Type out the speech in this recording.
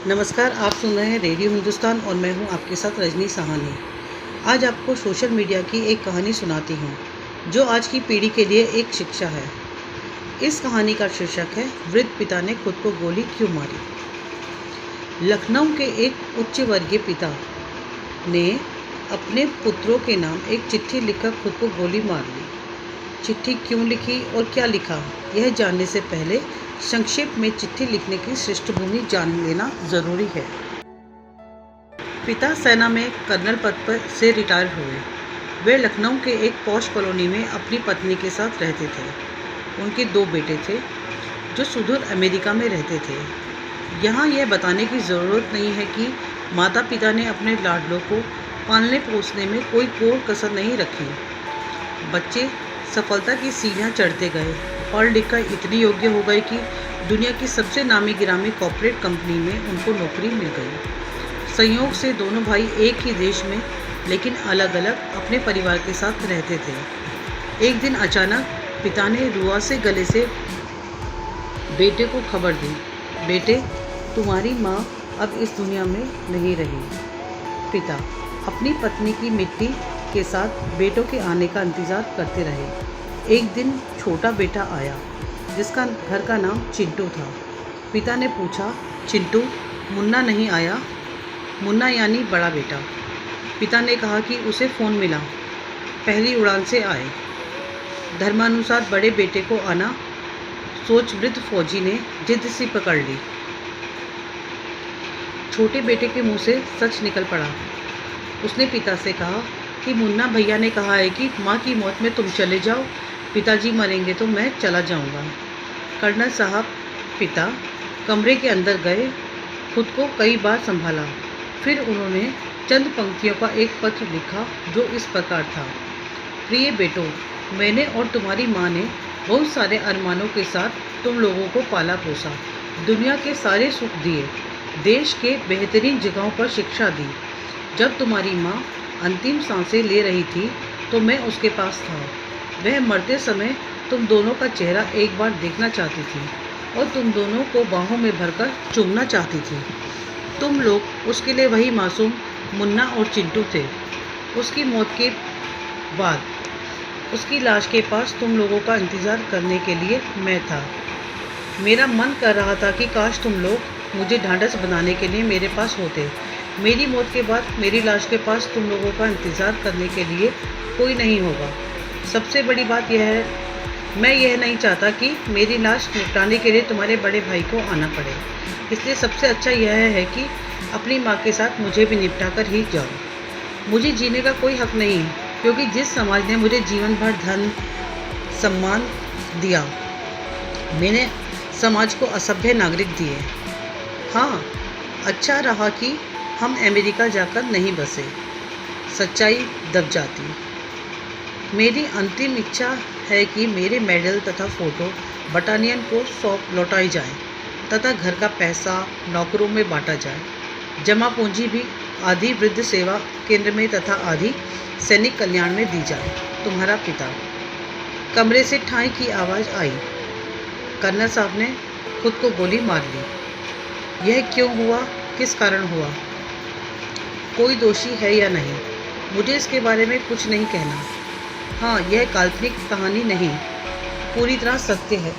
नमस्कार, आप सुन रहे हैं रेडियो हिंदुस्तान और मैं हूं आपके साथ रजनी साहनी। आज आपको सोशल मीडिया की एक कहानी सुनाती हूं, जो आज की पीढ़ी के लिए एक शिक्षा है। इस कहानी का शीर्षक है वृद्ध पिता ने खुद को गोली क्यों मारी। लखनऊ के एक उच्च वर्गीय पिता ने अपने पुत्रों के नाम एक चिट्ठी लिखकर खुद को गोली मार ली। चिट्ठी क्यों लिखी और क्या लिखा, यह जानने से पहले संक्षेप में चिट्ठी लिखने की पृष्ठभूमि जान लेना जरूरी है। पिता सेना में कर्नल पद पर से रिटायर हुए। वे लखनऊ के एक पॉश कॉलोनी में अपनी पत्नी के साथ रहते थे। उनके 2 बेटे थे जो सुदूर अमेरिका में रहते थे। यहाँ यह बताने की ज़रूरत नहीं है कि माता पिता ने अपने लाडलों को पालने पोसने में कोई कोर कसर नहीं रखी। बच्चे सफलता की सीढ़ियाँ चढ़ते गए, पढ़ लिख कर इतने योग्य हो गए कि दुनिया की सबसे नामी गिरामी कॉर्पोरेट कंपनी में उनको नौकरी मिल गई। संयोग से दोनों भाई एक ही देश में लेकिन अलग अलग अपने परिवार के साथ रहते थे। एक दिन अचानक पिता ने रुआ से गले से बेटे को खबर दी, बेटे तुम्हारी माँ अब इस दुनिया में नहीं रही। पिता अपनी पत्नी की मिट्टी के साथ बेटों के आने का इंतज़ार करते रहे। एक दिन छोटा बेटा आया जिसका घर का नाम चिंटू था। पिता ने पूछा, चिंटू मुन्ना नहीं आया? मुन्ना यानी बड़ा बेटा। पिता ने कहा कि उसे फ़ोन मिला, पहली उड़ान से आए। धर्मानुसार बड़े बेटे को आना सोच वृद्ध फौजी ने जिद सी पकड़ ली। छोटे बेटे के मुंह से सच निकल पड़ा। उसने पिता से कहा कि मुन्ना भैया ने कहा है कि माँ की मौत में तुम चले जाओ, पिताजी मरेंगे तो मैं चला जाऊंगा। कर्नल साहब पिता कमरे के अंदर गए, खुद को कई बार संभाला। फिर उन्होंने चंद पंक्तियों का एक पत्र लिखा जो इस प्रकार था, प्रिय बेटों, मैंने और तुम्हारी माँ ने बहुत सारे अरमानों के साथ तुम लोगों को पाला पोसा, दुनिया के सारे सुख दिए, देश के बेहतरीन जगहों पर शिक्षा दी। जब तुम्हारी माँ अंतिम सांसें ले रही थी तो मैं उसके पास था। वह मरते समय तुम दोनों का चेहरा एक बार देखना चाहती थी और तुम दोनों को बाहों में भरकर चूमना चाहती थी। तुम लोग उसके लिए वही मासूम मुन्ना और चिंटू थे। उसकी मौत के बाद उसकी लाश के पास तुम लोगों का इंतज़ार करने के लिए मैं था। मेरा मन कर रहा था कि काश तुम लोग मुझे ढांढस बनाने के लिए मेरे पास होते। मेरी मौत के बाद मेरी लाश के पास तुम लोगों का इंतज़ार करने के लिए कोई नहीं होगा। सबसे बड़ी बात यह है, मैं यह नहीं चाहता कि मेरी लाश निपटाने के लिए तुम्हारे बड़े भाई को आना पड़े। इसलिए सबसे अच्छा यह है कि अपनी माँ के साथ मुझे भी निपटा कर ही जाओ। मुझे जीने का कोई हक नहीं है, क्योंकि जिस समाज ने मुझे जीवन भर धन सम्मान दिया, मैंने समाज को असभ्य नागरिक दिए। हाँ, अच्छा रहा कि हम अमेरिका जाकर नहीं बसे, सच्चाई दब जाती। मेरी अंतिम इच्छा है कि मेरे मेडल तथा फ़ोटो बटालियन को सौंप लौटाई जाए तथा घर का पैसा नौकरों में बांटा जाए। जमा पूंजी भी आधी वृद्ध सेवा केंद्र में तथा आधी सैनिक कल्याण में दी जाए। तुम्हारा पिता। कमरे से ठाई की आवाज़ आई। कर्नल साहब ने खुद को गोली मार ली। यह क्यों हुआ, किस कारण हुआ, कोई दोषी है या नहीं, मुझे इसके बारे में कुछ नहीं कहना। हाँ, यह काल्पनिक कहानी नहीं, पूरी तरह सत्य है।